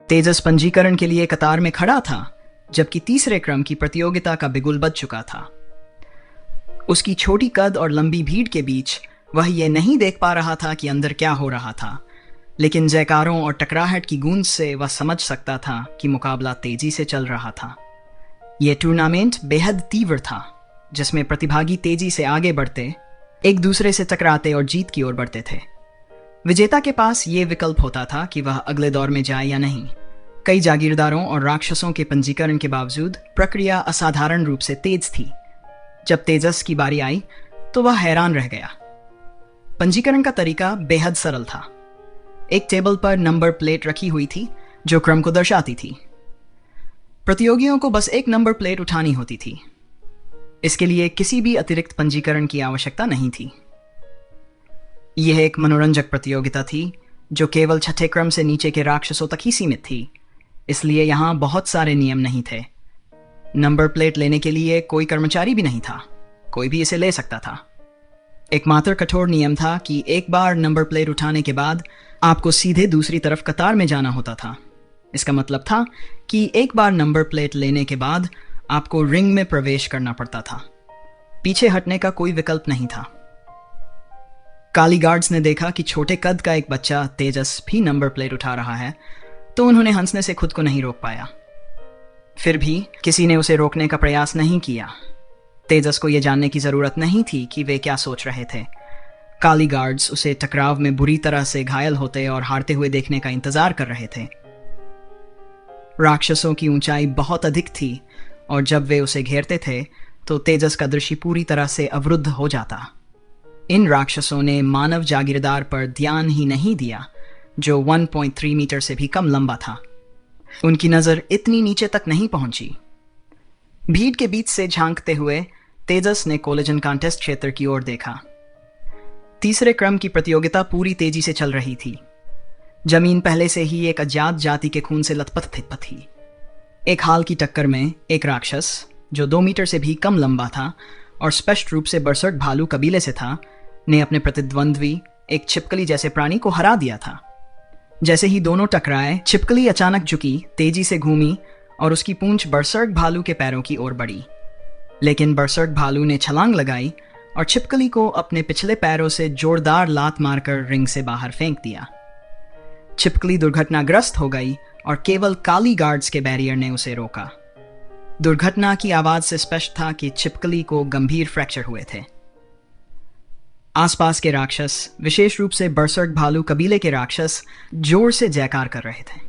तेजस पंजीकरण के लिए कतार में खड़ा था, जबकि तीसरे क्रम की प्रतियोगिता का बिगुल बज चुका था। उसकी छोटी कद और लंबी भीड़ के बीच वह यह नहीं देख पा रहा था कि अंदर क्या हो रहा था, लेकिन जयकारों और टकराहट की गूंज से वह समझ सकता था कि मुकाबला तेजी से चल रहा था। यह टूर्नामेंट बेहद तीव्र था, जिसमें प्रतिभागी तेजी से आगे बढ़ते, एक दूसरे से टकराते और जीत की ओर बढ़ते थे। विजेता के पास ये विकल्प होता था कि वह अगले दौर में जाए या नहीं। कई जागीरदारों और राक्षसों के पंजीकरण के बावजूद प्रक्रिया असाधारण रूप से तेज थी। जब तेजस की बारी आई तो वह हैरान रह गया। पंजीकरण का तरीका बेहद सरल था। एक टेबल पर नंबर प्लेट रखी हुई थी जो क्रम को दर्शाती थी। प्रतियोगियों को बस एक नंबर प्लेट उठानी होती थी। इसके लिए किसी भी अतिरिक्त पंजीकरण की आवश्यकता नहीं थी। यह एक मनोरंजक प्रतियोगिता थी जो केवल छठे क्रम से नीचे के राक्षसों तक ही सीमित थी, इसलिए यहाँ बहुत सारे नियम नहीं थे। नंबर प्लेट लेने के लिए कोई कर्मचारी भी नहीं था, कोई भी इसे ले सकता था। एकमात्र कठोर नियम था कि एक बार नंबर प्लेट उठाने के बाद आपको सीधे दूसरी तरफ कतार में जाना होता था। इसका मतलब था कि एक बार नंबर प्लेट लेने के बाद आपको रिंग में प्रवेश करना पड़ता था। पीछे हटने का कोई विकल्प नहीं था। काली गार्ड्स ने देखा कि छोटे कद का एक बच्चा तेजस भी नंबर प्लेट उठा रहा है, तो उन्होंने हंसने से खुद को नहीं रोक पाया। फिर भी किसी ने उसे रोकने का प्रयास नहीं किया। तेजस को यह जानने की जरूरत नहीं थी कि वे क्या सोच रहे थे। काली गार्ड्स उसे टकराव में बुरी तरह से घायल होते और हारते हुए देखने का इंतजार कर रहे थे। राक्षसों की ऊंचाई बहुत अधिक थी और जब वे उसे घेरते थे तो तेजस का दृश्य पूरी तरह से अवरुद्ध हो जाता। इन राक्षसों ने मानव जागीरदार पर ध्यान ही नहीं दिया, जो 1.3 मीटर से भी कम लंबा था। उनकी नजर इतनी नीचे तक नहीं पहुंची। भीड़ के बीच से झांकते हुए तेजस ने कोलेजन कॉन्टेस्ट क्षेत्र की ओर देखा। तीसरे क्रम की प्रतियोगिता पूरी तेजी से चल रही थी। जमीन पहले से ही एक अज्ञात जाति के खून से लथपथ थी। एक हाल की टक्कर में एक राक्षस जो 2 मीटर से भी कम लंबा था और स्पष्ट रूप से बरसर्क भालू कबीले से था, ने अपने प्रतिद्वंद्वी एक छिपकली जैसे प्राणी को हरा दिया था। जैसे ही दोनों टकराए, छिपकली अचानक झुकी, तेजी से घूमी और उसकी पूंछ बरसर्क भालू के पैरों की ओर बढ़ी। लेकिन बरसर्क भालू ने छलांग लगाई और छिपकली को अपने पिछले पैरों से जोरदार लात मारकर रिंग से बाहर फेंक दिया। छिपकली दुर्घटनाग्रस्त हो गई और केवल काली गार्ड्स के बैरियर ने उसे रोका। दुर्घटना की आवाज से स्पष्ट था कि छिपकली को गंभीर फ्रैक्चर हुए थे। आसपास के राक्षस, विशेष रूप से बरसर्क भालू कबीले के राक्षस, जोर से जयकार कर रहे थे।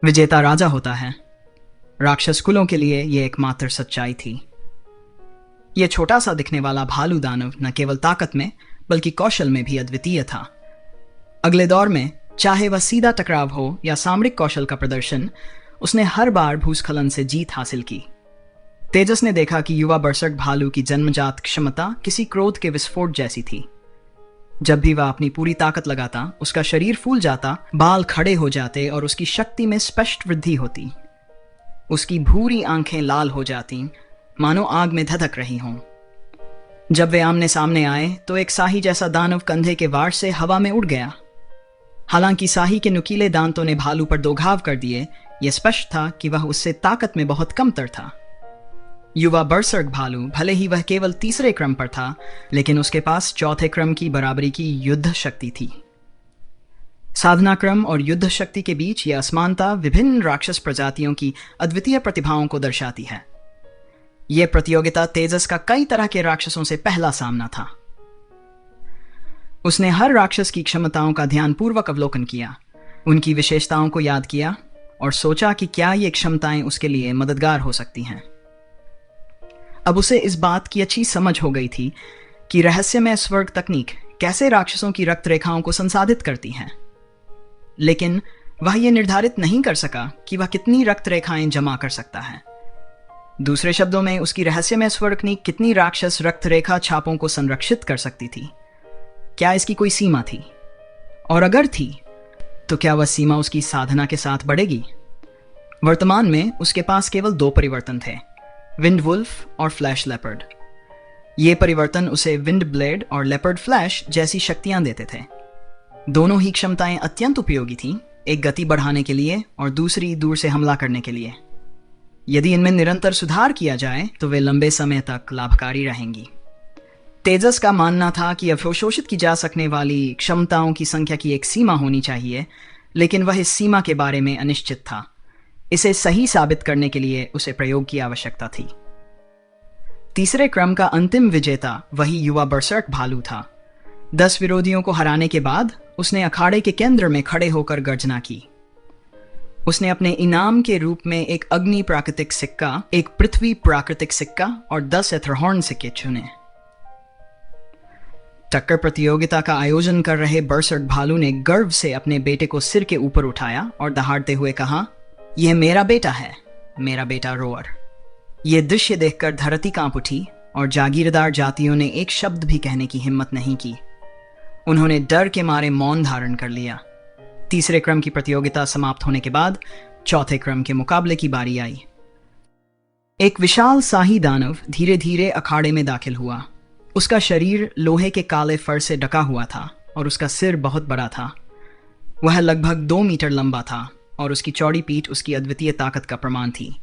विजेता राजा होता है। राक्षस कुलों के लिए यह एकमात्र सच्चाई थी। यह छोटा सा दिखने वाला भालू दानव न केवल ताकत में बल्कि कौशल में भी अद्वितीय था। अगले दौर में चाहे वह सीधा टकराव हो या सामरिक कौशल का प्रदर्शन, उसने हर बार भूस्खलन से जीत हासिल की। तेजस ने देखा कि युवा बरसर्क भालू की जन्मजात क्षमता किसी क्रोध के विस्फोट जैसी थी। जब भी वह अपनी पूरी ताकत लगाता, उसका शरीर फूल जाता, बाल खड़े हो जाते और उसकी शक्ति में स्पष्ट वृद्धि होती। उसकी भूरी आंखें लाल हो जाती, मानो आग में धधक रही हों। जब वे आमने सामने आए तो एक साही जैसा दानव कंधे के वार से हवा में उड़ गया। हालांकि साही के नुकीले दांतों ने भालू पर 2 घाव कर दिए, यह स्पष्ट था कि वह उससे ताकत में बहुत कमतर था। युवा बरसर्क भालू, भले ही वह केवल तीसरे क्रम पर था, लेकिन उसके पास चौथे क्रम की बराबरी की युद्ध शक्ति थी। साधना क्रम और युद्ध शक्ति के बीच यह असमानता विभिन्न राक्षस प्रजातियों की अद्वितीय प्रतिभाओं को दर्शाती है। यह प्रतियोगिता तेजस का कई तरह के राक्षसों से पहला सामना था। उसने हर राक्षस की क्षमताओं का ध्यानपूर्वक अवलोकन किया, उनकी विशेषताओं को याद किया और सोचा कि क्या ये क्षमताएं उसके लिए मददगार हो सकती हैं। अब उसे इस बात की अच्छी समझ हो गई थी कि रहस्यमय स्वर्ग तकनीक कैसे राक्षसों की रक्त रेखाओं को संसाधित करती हैं। लेकिन वह यह निर्धारित नहीं कर सका कि वह कितनी रक्त रेखाएं जमा कर सकता है। दूसरे शब्दों में, उसकी रहस्यमय स्वर्ग तकनीक कितनी राक्षस रक्त रेखा छापों को संरक्षित कर सकती थी। क्या इसकी कोई सीमा थी? और अगर थी, तो क्या वह सीमा उसकी साधना के साथ बढ़ेगी? वर्तमान में उसके पास केवल 2 परिवर्तन थे, विंड वुल्फ और फ्लैश लेपर्ड। ये परिवर्तन उसे विंड ब्लेड और लेपर्ड फ्लैश जैसी शक्तियां देते थे। दोनों ही क्षमताएं अत्यंत उपयोगी थीं, एक गति बढ़ाने के लिए और दूसरी दूर से हमला करने के लिए। यदि इनमें निरंतर सुधार किया जाए तो वे लंबे समय तक लाभकारी रहेंगी। तेजस का मानना था कि अवशोषित की जा सकने वाली क्षमताओं की संख्या की एक सीमा होनी चाहिए, लेकिन वह इस सीमा के बारे में अनिश्चित था। इसे सही साबित करने के लिए उसे प्रयोग की आवश्यकता थी। तीसरे क्रम का अंतिम विजेता वही युवा बर्सर्क भालू था। 10 विरोधियों को हराने के बाद उसने अखाड़े के केंद्र में खड़े होकर गर्जना की। उसने अपने इनाम के रूप में एक अग्नि प्राकृतिक सिक्का, एक पृथ्वी प्राकृतिक सिक्का और 10 एथरहॉर्न सिक्के चुने। टक्कर प्रतियोगिता का आयोजन कर रहे बर्सर्क भालू ने गर्व से अपने बेटे को सिर के ऊपर उठाया और दहाड़ते हुए कहा, यह मेरा बेटा है, मेरा बेटा रोअर। यह दृश्य देखकर धरती कांप उठी और जागीरदार जातियों ने एक शब्द भी कहने की हिम्मत नहीं की। उन्होंने डर के मारे मौन धारण कर लिया। तीसरे क्रम की प्रतियोगिता समाप्त होने के बाद चौथे क्रम के मुकाबले की बारी आई। एक विशाल शाही दानव धीरे धीरे अखाड़े में दाखिल हुआ। उसका शरीर लोहे के काले फर से ढका हुआ था और उसका सिर बहुत बड़ा था। वह लगभग 2 मीटर लंबा था और उसकी चौड़ी पीठ उसकी अद्वितीय ताकत का प्रमाण थी।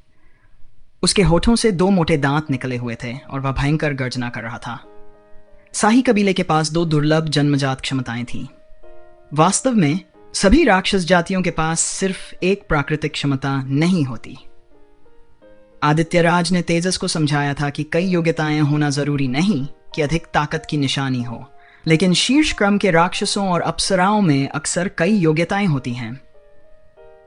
उसके होठों से 2 मोटे दांत निकले हुए थे और वह भयंकर गर्जना कर रहा था। शाही कबीले के पास 2 दुर्लभ जन्मजात क्षमताएं थीं। वास्तव में सभी राक्षस जातियों के पास सिर्फ एक प्राकृतिक क्षमता नहीं होती। आदित्यराज ने तेजस को समझाया था कि कई योग्यताएं होना जरूरी नहीं कि अधिक ताकत की निशानी हो, लेकिन शीर्ष क्रम के राक्षसों और अप्सराओं में अक्सर कई योग्यताएं होती हैं।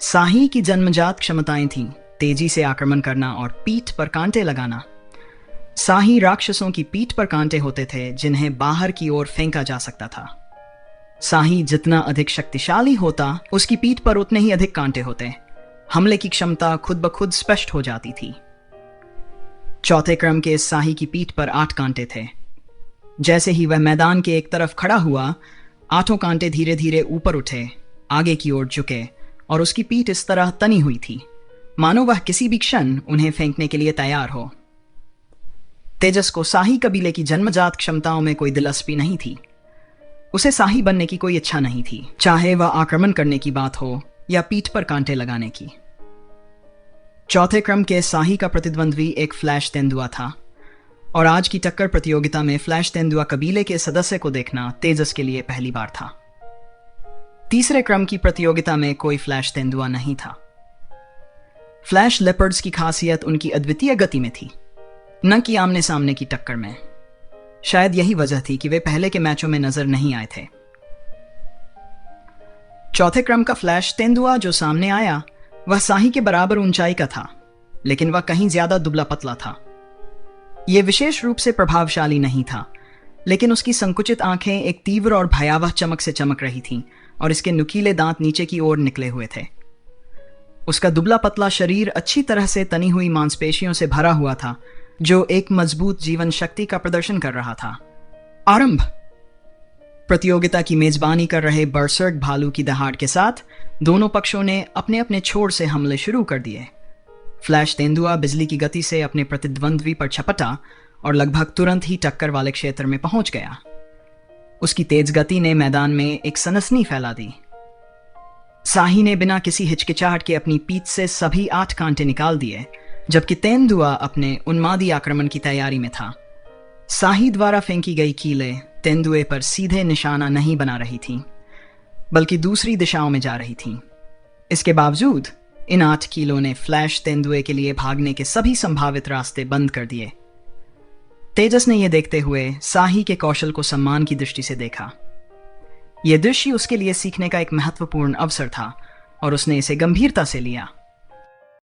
शाही की जन्मजात क्षमताएं थीं तेजी से आक्रमण करना और पीठ पर कांटे लगाना। शाही राक्षसों की पीठ पर कांटे होते थे जिन्हें बाहर की ओर फेंका जा सकता था। शाही जितना अधिक शक्तिशाली होता, उसकी पीठ पर उतने ही अधिक कांटे होते। हमले की क्षमता खुद ब खुद स्पष्ट हो जाती थी। चौथे क्रम के इस शाही की पीठ पर 8 कांटे थे। जैसे ही वह मैदान के एक तरफ खड़ा हुआ, 8 कांटे धीरे धीरे ऊपर उठे, आगे की ओर झुके और उसकी पीठ इस तरह तनी हुई थी मानो वह किसी भी क्षण उन्हें फेंकने के लिए तैयार हो। तेजस को शाही कबीले की जन्मजात क्षमताओं में कोई दिलचस्पी नहीं थी। उसे शाही बनने की कोई इच्छा नहीं थी, चाहे वह आक्रमण करने की बात हो या पीठ पर कांटे लगाने की। चौथे क्रम के शाही का प्रतिद्वंद्वी एक फ्लैश तेंदुआ था और आज की टक्कर प्रतियोगिता में फ्लैश तेंदुआ कबीले के सदस्य को देखना तेजस के लिए पहली बार था। तीसरे क्रम की प्रतियोगिता में कोई फ्लैश तेंदुआ नहीं था। फ्लैश लेपर्ड्स की खासियत उनकी अद्वितीय गति में थी, न कि आमने सामने की टक्कर में। शायद यही वजह थी कि वे पहले के मैचों में नजर नहीं आए थे। चौथे क्रम का फ्लैश तेंदुआ जो सामने आया वह शाही के बराबर ऊंचाई का था, लेकिन वह कहीं ज्यादा दुबला पतला था। यह विशेष रूप से प्रभावशाली नहीं था, लेकिन उसकी संकुचित आंखें एक तीव्र और भयावह चमक से चमक रही थीं और इसके नुकीले दांत नीचे की ओर निकले हुए थे। उसका दुबला पतला शरीर अच्छी तरह से तनी हुई मांसपेशियों से भरा हुआ था, जो एक मजबूत जीवन शक्ति का प्रदर्शन कर रहा था। आरंभ। प्रतियोगिता की मेजबानी कर रहे बर्सर्क भालू की दहाड़ के साथ दोनों पक्षों ने अपने अपने छोर से हमले शुरू कर दिए। फ्लैश तेंदुआ बिजली की गति से अपने प्रतिद्वंद्वी पर छपटा और लगभग तुरंत ही टक्कर वाले क्षेत्र में पहुंच गया। उसकी तेज गति ने मैदान में एक सनसनी फैला दी। शाही ने बिना किसी हिचकिचाहट के अपनी पीठ से सभी 8 कांटे निकाल दिए, जबकि तेंदुआ अपने उन्मादी आक्रमण की तैयारी में था। शाही द्वारा फेंकी गई कीलें तेंदुए पर सीधे निशाना नहीं बना रही थीं, बल्कि दूसरी दिशाओं में जा रही थीं। इसके बावजूद इन 8 कीलों ने फ्लैश तेंदुए के लिए भागने के सभी संभावित रास्ते बंद कर दिए। तेजस ने यह देखते हुए शाही के कौशल को सम्मान की दृष्टि से देखा। यह दृश्य उसके लिए सीखने का एक महत्वपूर्ण अवसर था और उसने इसे गंभीरता से लिया।